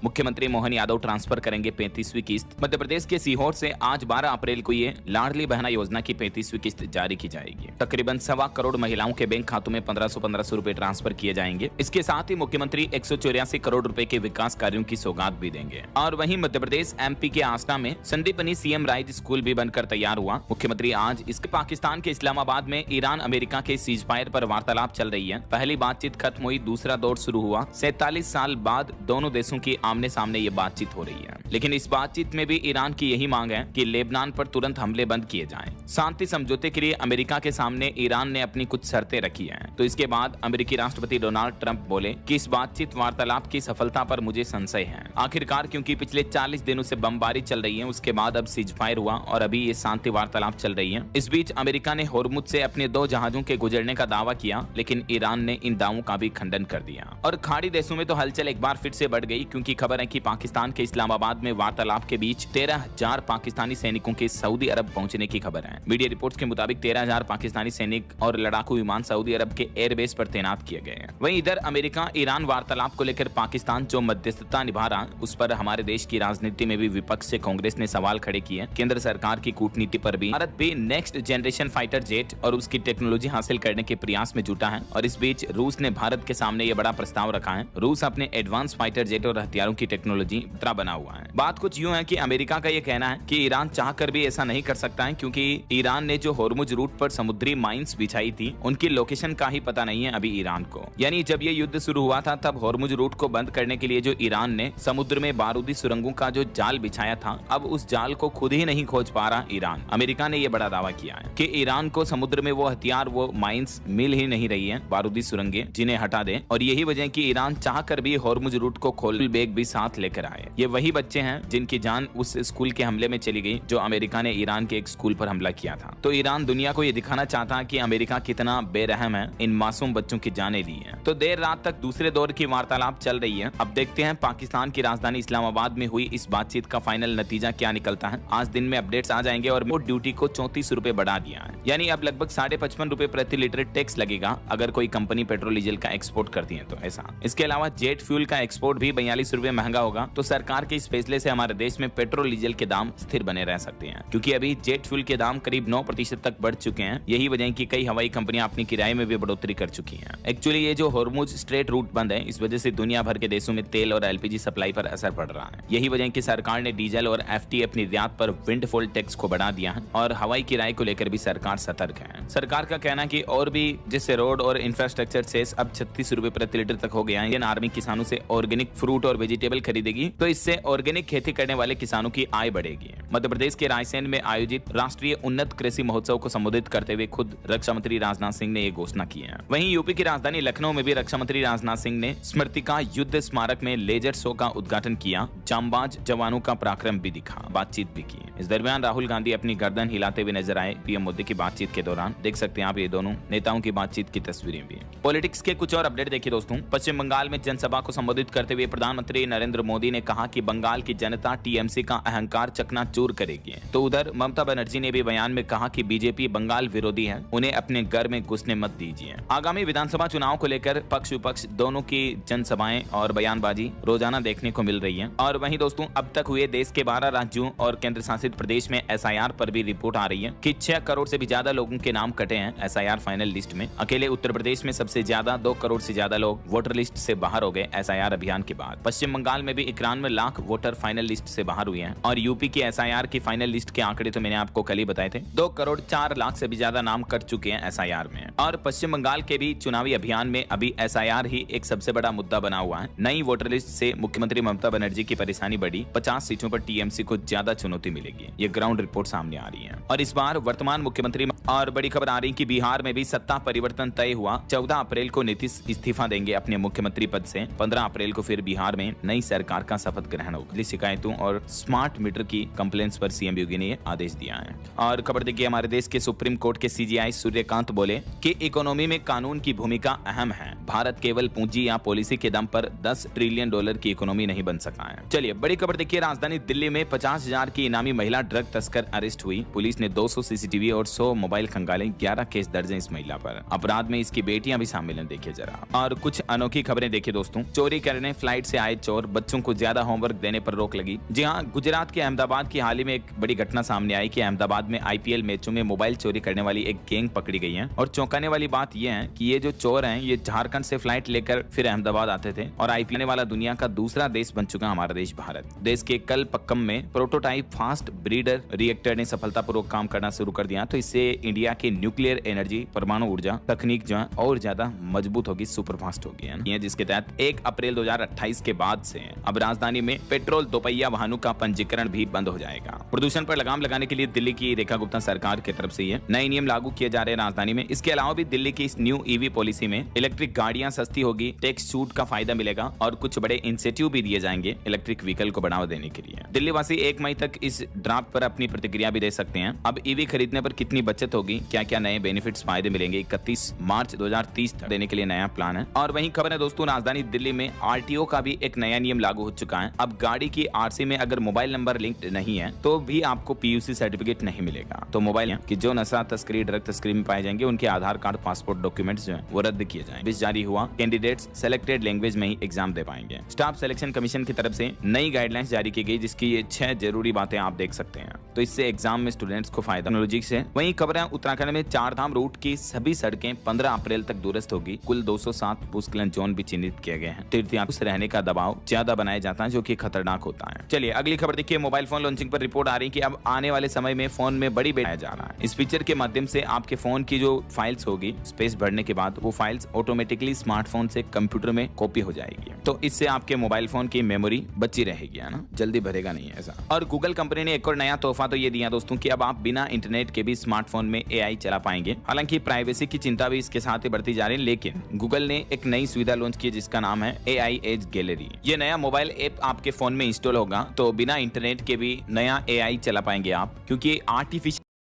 मुख्यमंत्री मोहन यादव ट्रांसफर करेंगे 35वीं किस्त। मध्य प्रदेश के सीहोर से आज 12 अप्रैल को ये लाडली बहना योजना की 35वीं किस्त जारी की जाएगी। तकरीबन 1.25 करोड़ महिलाओं के बैंक खातों में 1500 रुपए ट्रांसफर किए जाएंगे। इसके साथ ही मुख्यमंत्री 184 करोड़ रुपए के विकास कार्यों की सौगात भी देंगे। और वहीं मध्य प्रदेश MP के आसना में संदीपनी CM राइज स्कूल भी बनकर तैयार हुआ। मुख्यमंत्री आज इसके पाकिस्तान के इस्लामाबाद में ईरान अमेरिका के सीजफायर पर वार्तालाप चल रही है। पहली बातचीत खत्म हुई, दूसरा दौर शुरू हुआ। 47 साल बाद दोनों देशों की आमने सामने ये बातचीत हो रही है। लेकिन इस बातचीत में भी ईरान की यही मांग है कि लेबनान पर तुरंत हमले बंद किए जाएं। शांति समझौते के लिए अमेरिका के सामने ईरान ने अपनी कुछ शर्तें रखी हैं। तो इसके बाद अमेरिकी राष्ट्रपति डोनाल्ड ट्रंप बोले कि इस बातचीत वार्तालाप की सफलता पर मुझे संशय है। आखिरकार क्योंकि पिछले 40 दिनों से बमबारी चल रही है, उसके बाद अब सीजफायर हुआ और अभी ये शांति वार्तालाप चल रही है। इस बीच अमेरिका ने होर्मुज से अपने 2 जहाजों के गुजरने का दावा किया, लेकिन ईरान ने इन दावों का भी खंडन कर दिया। और खाड़ी देशों में तो हलचल एक बार फिर से बढ़ गई, क्योंकि खबर है कि पाकिस्तान के इस्लामाबाद में वार्तालाप के बीच 13,000 पाकिस्तानी सैनिकों के सऊदी अरब पहुंचने की खबर है। मीडिया रिपोर्ट्स के मुताबिक 13,000 पाकिस्तानी सैनिक और लड़ाकू विमान सऊदी अरब के एयरबेस पर तैनात किए गए हैं। वहीं इधर अमेरिका ईरान वार्तालाप को लेकर पाकिस्तान जो मध्यस्थता निभा रहा, उस पर हमारे देश की राजनीति में भी विपक्ष से कांग्रेस ने सवाल खड़े किए। केंद्र सरकार की कूटनीति पर भी भारत भी नेक्स्ट जनरेशन फाइटर जेट और उसकी टेक्नोलॉजी हासिल करने के प्रयास में जुटा है। और इस बीच रूस ने भारत के सामने ये बड़ा प्रस्ताव रखा है। रूस अपने एडवांस फाइटर जेट और हथियारों की टेक्नोलॉजी बना हुआ है। बात कुछ यूं है कि अमेरिका का ये कहना है कि ईरान चाहकर भी ऐसा नहीं कर सकता है, क्योंकि ईरान ने जो होर्मुज रूट पर समुद्री माइंस बिछाई थी, उनकी लोकेशन का ही पता नहीं है अभी ईरान को। यानी जब ये युद्ध शुरू हुआ था, तब होर्मुज रूट को बंद करने के लिए जो ईरान ने समुद्र में बारूदी सुरंगों का जो जाल बिछाया था, अब उस जाल को खुद ही नहीं खोज पा रहा ईरान। अमेरिका ने यह बड़ा दावा किया है कि ईरान को समुद्र में वो हथियार, वो माइंस मिल ही नहीं रही है, बारूदी सुरंगें, जिन्हें हटा दे। और यही वजह कि ईरान चाहकर भी होर्मुज रूट को खोल बैग भी साथ लेकर आए। ये वही बच्चे हैं जिनकी जान उस स्कूल के हमले में चली गई, जो अमेरिका ने ईरान के एक स्कूल पर हमला किया था। तो ईरान दुनिया को ये दिखाना चाहता है कि अमेरिका कितना बेरहम है, इन मासूम बच्चों की जानें ली है। तो देर रात तक दूसरे दौर की वार्तालाप चल रही है। अब देखते हैं पाकिस्तान की राजधानी इस्लामाबाद में हुई इस बातचीत का फाइनल नतीजा क्या निकलता है। आज दिन में अपडेट्स आ जाएंगे और ड्यूटी को 34 रुपए बढ़ा दिया है। यानी अब लगभग 55.5 रुपए प्रति लीटर टैक्स लगेगा अगर कोई कंपनी पेट्रोल डीजल का एक्सपोर्ट करती है तो ऐसा। इसके अलावा जेट फ्यूल का एक्सपोर्ट भी 42 रुपए महंगा होगा। तो सरकार के इस फैसले से हमारे देश में पेट्रोल डीजल के दाम स्थिर बने रह सकते हैं, क्योंकि अभी जेट फ्यूल के दाम करीब 9% तक बढ़ चुके हैं। यही वजह है कि कई हवाई कंपनियां अपनी किराए में भी बढ़ोतरी कर चुकी हैं। एक्चुअली ये जो होर्मुज स्ट्रेट रूट बंद है, इस वजह से दुनिया भर के देशों में तेल और LPG सप्लाई पर असर पड़ रहा है। यही वजह है कि सरकार ने डीजल और FTA निर्यात पर विंडफॉल टैक्स को बढ़ा दिया है और हवाई किराए को लेकर भी सरकार सतर्क है। सरकार का कहना है कि और भी जिससे रोड और इंफ्रास्ट्रक्चर सेस अब 36 रुपए प्रति लीटर तक हो गया है। इंडियन आर्मी किसानों से ऑर्गेनिक फ्रूट और वेजिटेबल खरीदेगी, तो इससे ऑर्गेनिक खेती करने वाले किसानों की आय बढ़ेगी। मध्य प्रदेश के रायसेन में आयोजित राष्ट्रीय उन्नत कृषि महोत्सव को संबोधित करते हुए खुद रक्षा मंत्री राजनाथ सिंह ने ये घोषणा की है। वहीं यूपी की राजधानी लखनऊ में भी रक्षा मंत्री राजनाथ सिंह ने स्मृतिका युद्ध स्मारक में लेजर शो का उद्घाटन किया। जांबाज जवानों का पराक्रम भी दिखा, बातचीत भी की। इस दरमियान राहुल गांधी अपनी गर्दन हिलाते हुए नजर आए पीएम मोदी की बातचीत के दौरान। देख सकते हैं आप ये दोनों नेताओं की बातचीत की तस्वीरें भी। पॉलिटिक्स के कुछ और अपडेट देखिए दोस्तों। पश्चिम बंगाल में जनसभा को संबोधित करते हुए प्रधानमंत्री नरेंद्र मोदी ने कहा कि बंगाल की जनता TMC का अहंकार चकनाचूर करेगी। तो उधर ममता बनर्जी ने भी बयान में कहा कि बीजेपी बंगाल विरोधी है, उन्हें अपने घर में घुसने मत दीजिए। आगामी विधानसभा चुनाव को लेकर पक्ष विपक्ष दोनों की जनसभाएं और बयानबाजी रोजाना देखने को मिल रही है। और वहीं दोस्तों अब तक हुए देश के 12 राज्यों और केंद्र शासित प्रदेश में SIR पर भी रिपोर्ट आ रही है कि 6 करोड़ से भी ज्यादा लोगों के नाम कटे हैं SIR फाइनल लिस्ट में। अकेले उत्तर प्रदेश में सबसे ज्यादा 2 करोड़ से ज्यादा लोग वोटर लिस्ट से बाहर हो गए SIR अभियान के बाद। पश्चिम बंगाल में भी 91 लाख वोटर फाइनल लिस्ट से बाहर हुए हैं। और यूपी की SIR की फाइनल लिस्ट के आंकड़े तो मैंने आपको कल ही बताए थे, 2 करोड़ 4 लाख से भी ज्यादा नाम कट चुके हैं SIR में। और पश्चिम बंगाल के भी चुनावी अभियान में अभी SIR ही एक सबसे बड़ा मुद्दा बना हुआ है। नई वोटर लिस्ट से मुख्यमंत्री ममता बनर्जी की परेशानी बढ़ी, 50 सीटों पर TMC को ज्यादा चुनौती मिलेगी। ये ग्राउंड रिपोर्ट सामने आ रही है। और इस बार वर्तमान मुख्यमंत्री और बड़ी खबर आ रही कि बिहार में भी सत्ता परिवर्तन तय हुआ। 14 अप्रैल को नीतीश इस्तीफा देंगे अपने मुख्यमंत्री पद से। 15 अप्रैल को फिर बिहार में नई सरकार का शपथ ग्रहण होगा। शिकायतों और स्मार्ट मीटर की कंप्लेंट्स पर CM योगी ने आदेश दिया है। और खबर देखिए, हमारे देश के सुप्रीम कोर्ट के CJI सूर्यकांत बोले कि इकोनॉमी इकोनॉमी में कानून की भूमिका अहम है। भारत केवल पूंजी या पॉलिसी के दम पर $10 ट्रिलियन की इकोनॉमी नहीं बन सका है। चलिए बड़ी खबर देखिए, राजधानी दिल्ली में 50,000 की इनामी महिला ड्रग तस्कर अरेस्ट हुई। पुलिस ने 200 सीसीटीवी और 100 मोबाइल खंगाले, 11 केस दर्ज हैं इस महिला पर। अपराध में इसकी बेटियां भी शामिल हैं, देखिए जरा। और कुछ अनोखी खबरें देखिए दोस्तों। चोरी करने फ्लाइट से आए चोर, बच्चों को ज्यादा होमवर्क देने पर रोक लगी। जी हाँ, गुजरात के अहमदाबाद की हाल ही में एक बड़ी घटना सामने आई कि अहमदाबाद में IPL मैचों में मोबाइल चोरी करने वाली एक गैंग पकड़ी गई है। और चौंकाने वाली बात यह है कि ये जो चोर हैं ये झारखंड से फ्लाइट लेकर फिर अहमदाबाद आते थे। और IPL वाला दुनिया का दूसरा देश बन चुका हमारा देश भारत। देश के कल पक्कम में प्रोटोटाइप फास्ट ब्रीडर रिएक्टर ने सफलतापूर्वक काम करना शुरू कर दिया। तो इससे इंडिया की न्यूक्लियर एनर्जी, परमाणु ऊर्जा तकनीक जो है और ज्यादा मजबूत होगी, सुपर फास्ट होगी है। जिसके तहत 1 अप्रैल 2028 के बाद से अब राजधानी में पेट्रोल दोपहिया वाहनों का पंजीकरण भी बंद हो जाएगा। प्रदूषण पर लगाम लगाने के लिए दिल्ली की रेखा गुप्ता सरकार की तरफ से ये नए नियम लागू किए जा रहे हैं राजधानी में। इसके अलावा भी दिल्ली की इस न्यू EV पॉलिसी में इलेक्ट्रिक गाड़ियां सस्ती होगी, टैक्स छूट का फायदा मिलेगा और कुछ बड़े इंसेंटिव भी दिए जाएंगे इलेक्ट्रिक व्हीकल को बढ़ावा देने के लिए। दिल्ली वासी 1 मई तक इस ड्राफ्ट पर अपनी प्रतिक्रिया भी दे सकते हैं। अब EV खरीदने पर कितनी बचत होगी, क्या क्या नए बेनिफिट्स फायदे मिलेंगे, 31 मार्च 2030 तक देने के लिए नया प्लान है। और वहीं खबर है दोस्तों, राजधानी दिल्ली में RTO का भी एक नया नियम लागू हो चुका है। अब गाड़ी की RC में अगर मोबाइल नंबर लिंक्ड नहीं है तो भी आपको PUC सर्टिफिकेट नहीं मिलेगा। तो मोबाइल की जो नशा तस्करी, ड्रग तस्करी में पाए जाएंगे उनके आधार कार्ड, पासपोर्ट डॉक्यूमेंट्स जो है वो रद्द किए जाएंगे। जारी हुआ, कैंडिडेट्स सेलेक्टेड लैंग्वेज में ही एग्जाम दे पाएंगे। स्टाफ सिलेक्शन कमीशन की तरफ से नई गाइडलाइंस जारी की गई, जिसकी ये 6 जरूरी बातें आप देख सकते हैं। तो इससे एग्जाम में स्टूडेंट्स को फायदा। टेक्नोलॉजी से वहीं खबर है, उत्तराखंड में 4 धाम रूट की सभी सड़कें 15 अप्रैल तक दुरुस्त होगी। कुल 207 भूस्खलन जोन भी चिन्हित किए गए हैं। तीर्थयात्री रहने का दबाव ज्यादा बनाया जाता है, जो कि खतरनाक होता है। चलिए अगली खबर देखिए, मोबाइल फोन लॉन्चिंग पर रिपोर्ट आ रही है कि अब आने वाले समय में फोन में बड़ी बनाया जा रहा है। इस फीचर के माध्यम से आपके फोन की जो फाइल्स होगी, स्पेस भरने के बाद वो फाइल्स ऑटोमेटिकली स्मार्टफोन से कंप्यूटर में कॉपी हो जाएगी। तो इससे आपके मोबाइल फोन की मेमोरी बची रहेगी, है ना, जल्दी भरेगा नहीं ऐसा। और गूगल कंपनी ने एक और नया तोहफा तो ये दिया दोस्तों कि अब आप बिना इंटरनेट के भी स्मार्टफोन में AI चला पाएंगे। हालांकि प्राइवेसी की चिंता भी इसके साथ ही बढ़ती जा रही है, लेकिन गूगल ने एक नई सुविधा लॉन्च की जिसका नाम है AI एज गैलरी। ये नया मोबाइल ऐप आपके फोन में इंस्टॉल होगा, तो बिना इंटरनेट के भी नया AI चला पाएंगे आप, क्योंकि आर्टिफिशियल